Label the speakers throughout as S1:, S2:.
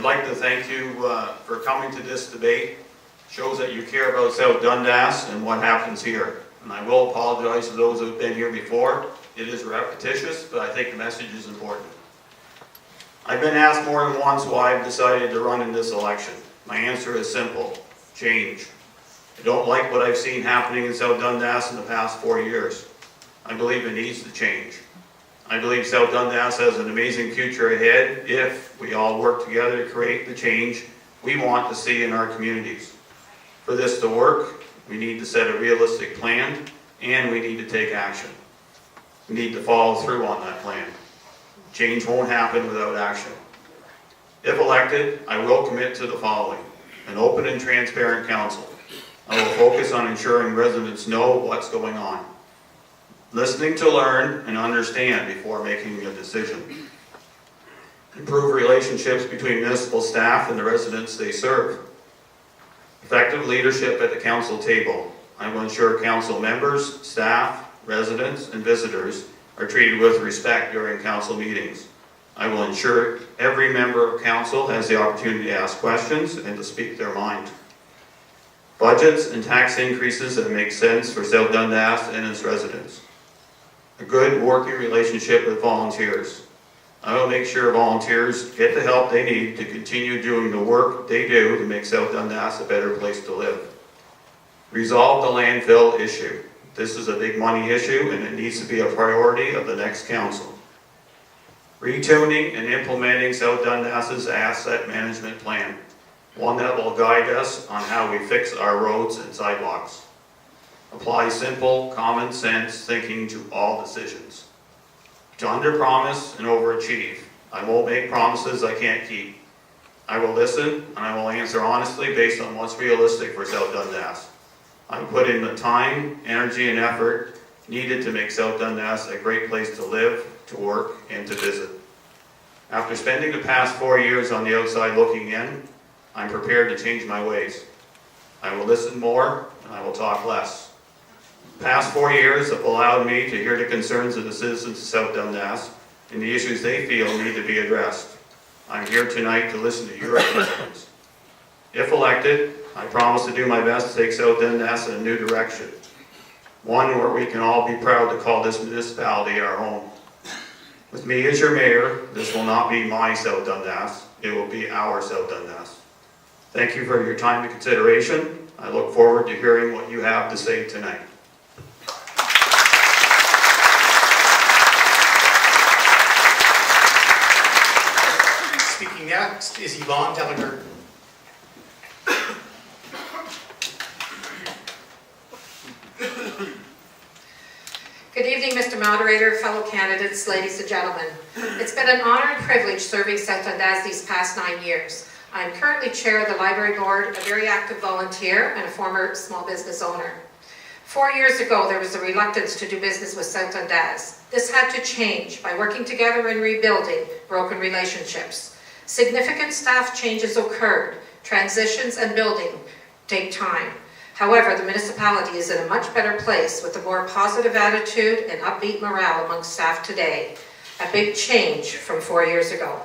S1: like to thank you for coming to this debate. Shows that you care about South Dundas and what happens here. And I will apologize to those who have been here before. It is repetitious, but I think the message is important. I've been asked more than once why I've decided to run in this election. My answer is simple: change. I don't like what I've seen happening in South Dundas in the past 4 years. I believe it needs to change. I believe South Dundas has an amazing future ahead if we all work together to create the change we want to see in our communities. For this to work, we need to set a realistic plan and we need to take action. We need to follow through on that plan. Change won't happen without action. If elected, I will commit to the following: an open and transparent council. I will focus on ensuring residents know what's going on, listening to learn and understand before making a decision. Improve relationships between municipal staff and the residents they serve. Effective leadership at the council table. I will ensure council members, staff, residents, and visitors are treated with respect during council meetings. I will ensure every member of council has the opportunity to ask questions and to speak their mind. Budgets and tax increases that make sense for South Dundas and its residents. A good working relationship with volunteers. I will make sure volunteers get the help they need to continue doing the work they do to make South Dundas a better place to live. Resolve the landfill issue. This is a big money issue and it needs to be a priority of the next council. Retuning and implementing South Dundas's asset management plan. One that will guide us on how we fix our roads and sidewalks. Apply simple, common sense thinking to all decisions. To underpromise and overachieve. I won't make promises I can't keep. I will listen and I will answer honestly based on what's realistic for South Dundas. I will put in the time, energy, and effort needed to make South Dundas a great place to live, to work, and to visit. After spending the past 4 years on the outside looking in, I'm prepared to change my ways. I will listen more and I will talk less. The past 4 years have allowed me to hear the concerns of the citizens of South Dundas and the issues they feel need to be addressed. I'm here tonight to listen to your concerns. If elected, I promise to do my best to take South Dundas in a new direction. One where we can all be proud to call this municipality our home. With me as your mayor, this will not be my South Dundas, it will be our South Dundas. Thank you for your time and consideration. I look forward to hearing what you have to say tonight.
S2: Speaking next is Yvonne Delager.
S3: Good evening, Mr. Moderator, fellow candidates, ladies and gentlemen. It's been an honor and privilege serving South Dundas these past 9 years. I am currently chair of the library board, a very active volunteer, and a former small business owner. 4 years ago, there was a reluctance to do business with South Dundas. This had to change by working together and rebuilding broken relationships. Significant staff changes occurred. Transitions and building take time. However, the municipality is in a much better place with a more positive attitude and upbeat morale among staff today. A big change from 4 years ago.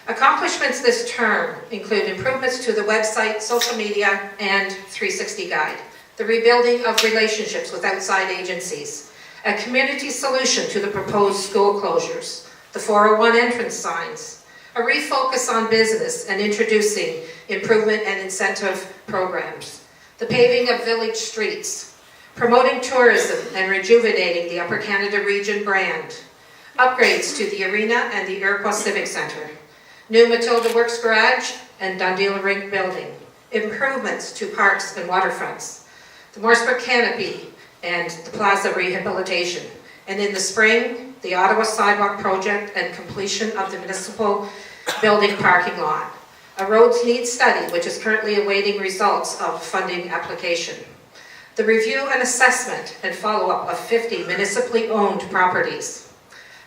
S3: Accomplishments this term include improvements to the website, social media, and 360 guide, the rebuilding of relationships with outside agencies, a community solution to the proposed school closures, the 401 entrance signs, a refocus on business and introducing improvement and incentive programs, the paving of village streets, promoting tourism and rejuvenating the Upper Canada Region brand, upgrades to the arena and the Iroquois Civic Centre, new Matilda Works Garage and Dundee Rink building, improvements to parks and waterfronts, the Morrisburg Canopy and the Plaza rehabilitation, and in the spring, the Ottawa Sidewalk Project and completion of the municipal building parking lot, a roads needs study which is currently awaiting results of funding application, the review and assessment and follow-up of 50 municipally owned properties,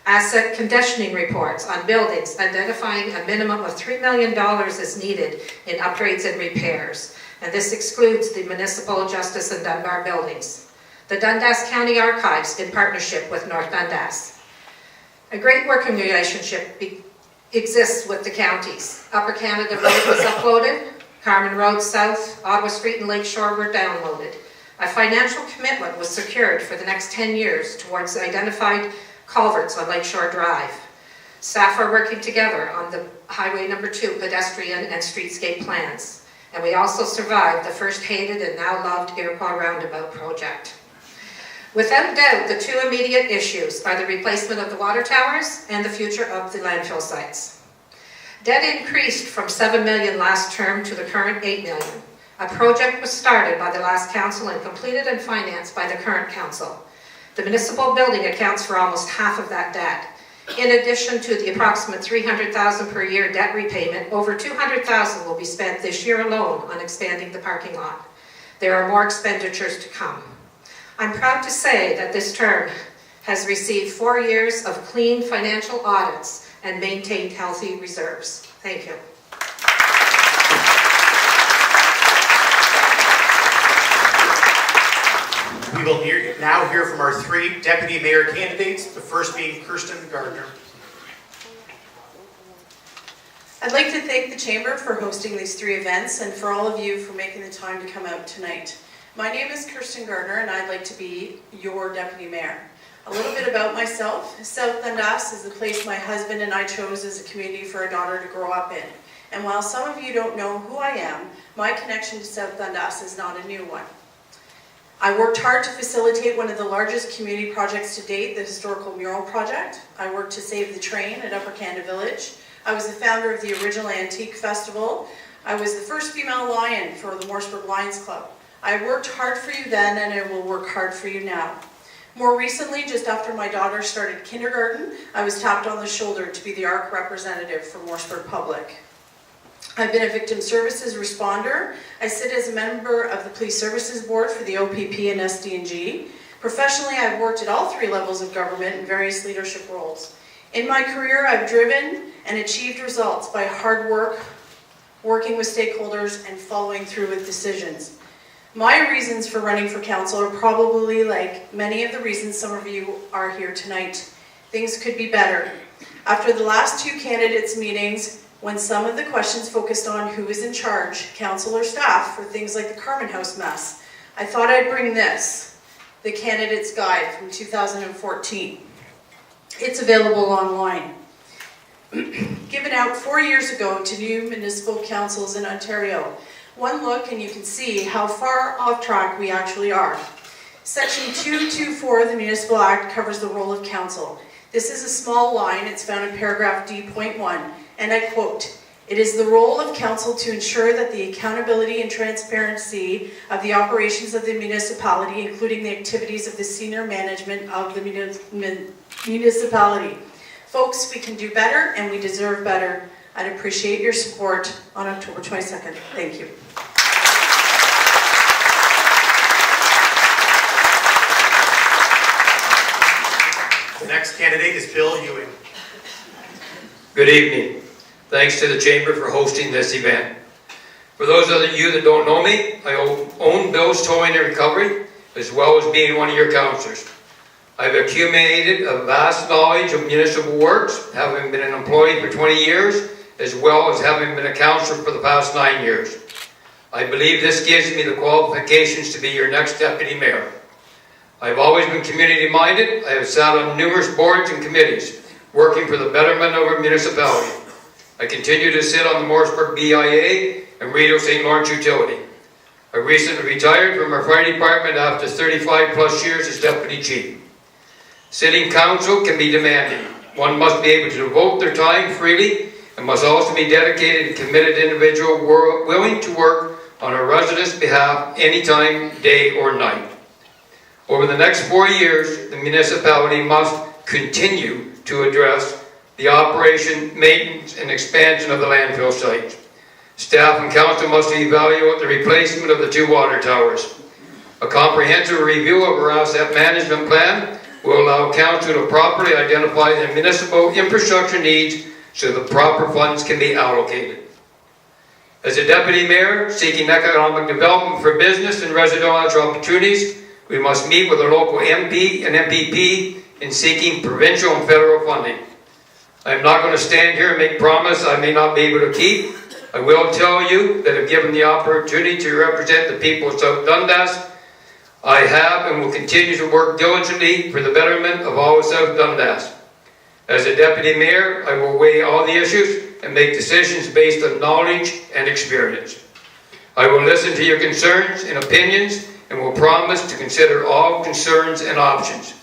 S3: asset conditioning reports on buildings identifying a minimum of $3 million is needed in upgrades and repairs, and this excludes the municipal justice and Dunbar buildings, the Dundas County Archives in partnership with North Dundas, a great working relationship exists with the counties. Upper Canada Road was uploaded, Carmen Road South, Ottawa Street and Lakeshore were downloaded. A financial commitment was secured for the next 10 years towards identified culverts on Lakeshore Drive. Staff are working together on the Highway Number 2 pedestrian and streetscape plans. And we also survived the first hated and now loved Iroquois Roundabout project. Without doubt, the two immediate issues are the replacement of the water towers and the future of the landfill sites. Debt increased from $7 million last term to the current $8 million. A project was started by the last council and completed and financed by the current council. The municipal building accounts for almost half of that debt. In addition to the approximate $300,000 per year debt repayment, over $200,000 will be spent this year alone on expanding the parking lot. There are more expenditures to come. I'm proud to say that this term has received 4 years of clean financial audits and maintained healthy reserves. Thank you.
S2: We will now hear from our 3 deputy mayor candidates, the first being Kirsten Gardner.
S4: I'd like to thank the Chamber for hosting these 3 events and for all of you for making the time to come out tonight. My name is Kirsten Gardner and I'd like to be your deputy mayor. A little bit about myself. South Dundas is the place my husband and I chose as a community for a daughter to grow up in. And while some of you don't know who I am, my connection to South Dundas is not a new one. I worked hard to facilitate one of the largest community projects to date, the historical mural project. I worked to save the train at Upper Canada Village. I was the founder of the original Antique Festival. I was the first female lion for the Morrisburg Lions Club. I worked hard for you then and I will work hard for you now. More recently, just after my daughter started kindergarten, I was tapped on the shoulder to be the ARC representative for Morrisburg Public. I've been a victim services responder. I sit as a member of the Police Services Board for the OPP and SD&G. Professionally, I've worked at all 3 levels of government in various leadership roles. In my career, I've driven and achieved results by hard work, working with stakeholders, and following through with decisions. My reasons for running for council are probably like many of the reasons some of you are here tonight. Things could be better. After the last 2 candidates' meetings, when some of the questions focused on who is in charge, council or staff, for things like the Carmen House mess, I thought I'd bring this, the Candidate's Guide from 2014. It's available online. Given out 4 years ago to new municipal councils in Ontario. One look and you can see how far off track we actually are. Section 224 of the Municipal Act covers the role of council. This is a small line, it's found in paragraph D.1. And I quote, "It is the role of council to ensure that the accountability and transparency of the operations of the municipality, including the activities of the senior management of the municipality. Folks, we can do better and we deserve better. I'd appreciate your support on October 22nd. Thank you."
S2: The next candidate is Bill Ewing.
S5: Good evening. Thanks to the Chamber for hosting this event. For those of you that don't know me, I own Bill's Towing and Recovery, as well as being one of your councillors. I've accumulated a vast knowledge of municipal works, having been an employee for 20 years, as well as having been a councillor for the past 9 years. I believe this gives me the qualifications to be your next deputy mayor. I've always been community-minded. I have sat on numerous boards and committees, working for the betterment of our municipality. I continue to sit on the Morrisburg BIA and Rideau St. Lawrence Utility. I recently retired from our fire department after 35 plus years as deputy chief. Sitting council can be demanding. One must be able to devote their time freely and must also be dedicated and committed individual willing to work on a resident's behalf anytime, day or night. Over the next 4 years, the municipality must continue to address the operation, maintenance, and expansion of the landfill site. Staff and council must evaluate the replacement of the 2 water towers. A comprehensive review of our asset management plan will allow council to properly identify the municipal infrastructure needs so the proper funds can be allocated. As a deputy mayor seeking economic development for business and residential opportunities, we must meet with our local MP and MPP in seeking provincial and federal funding. I'm not going to stand here and make promises I may not be able to keep. I will tell you that if given the opportunity to represent the people of South Dundas, I have and will continue to work diligently for the betterment of all of South Dundas. As a deputy mayor, I will weigh all the issues and make decisions based on knowledge and experience. I will listen to your concerns and opinions and will promise to consider all concerns and options.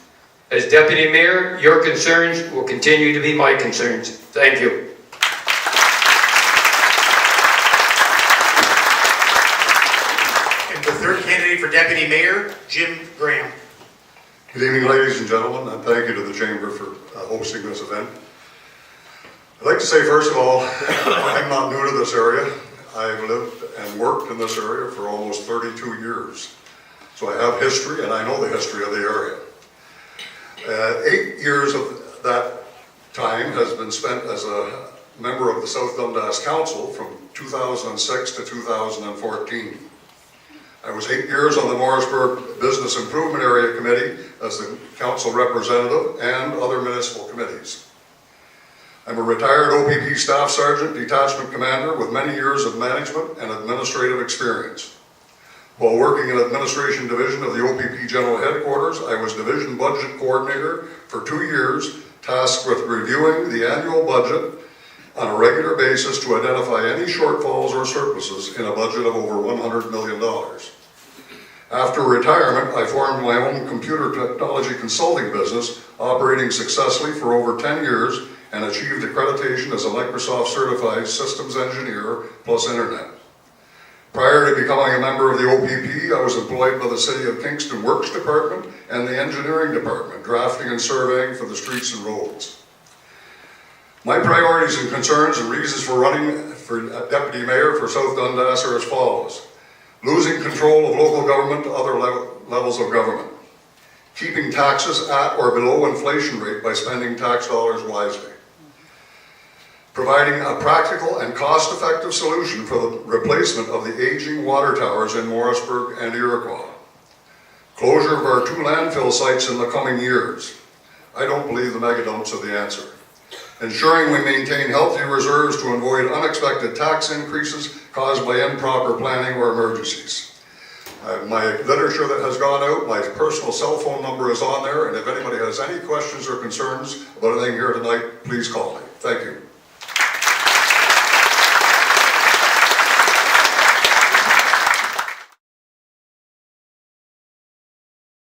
S5: As deputy mayor, your concerns will continue to be my concerns. Thank you.
S2: And the third candidate for deputy mayor, Jim Graham.
S6: Good evening, ladies and gentlemen, and thank you to the Chamber for hosting this event. I'd like to say, first of all, I'm not new to this area. I've lived and worked in this area for almost 32 years. So I have history, and I know the history of the area. 8 years of that time has been spent as a member of the South Dundas Council from 2006 to 2014. I was 8 years on the Morrisburg Business Improvement Area Committee as the council representative and other municipal committees. I'm a retired OPP Staff Sergeant, Detachment Commander with many years of management and administrative experience. While working in Administration Division of the OPP General Headquarters, I was Division Budget Coordinator for 2 years, tasked with reviewing the annual budget on a regular basis to identify any shortfalls or surpluses in a budget of over $100 million. After retirement, I formed my own computer technology consulting business, operating successfully for over 10 years and achieved accreditation as a Microsoft Certified Systems Engineer plus Internet. Prior to becoming a member of the OPP, I was employed by the City of Kingston Works Department and the Engineering Department, drafting and surveying for the streets and roads. My priorities and concerns and reasons for running for Deputy Mayor for South Dundas are as follows. Losing control of local government to other levels of government. Keeping taxes at or below inflation rate by spending tax dollars wisely. Providing a practical and cost-effective solution for the replacement of the aging water towers in Morrisburg and Iroquois. Closure of our 2 landfill sites in the coming years. I don't believe the megadumps are the answer. Ensuring we maintain healthy reserves to avoid unexpected tax increases caused by improper planning or emergencies. My literature that has gone out, my personal cell phone number is on there, and if anybody has any questions or concerns about anything here tonight, please call me. Thank you.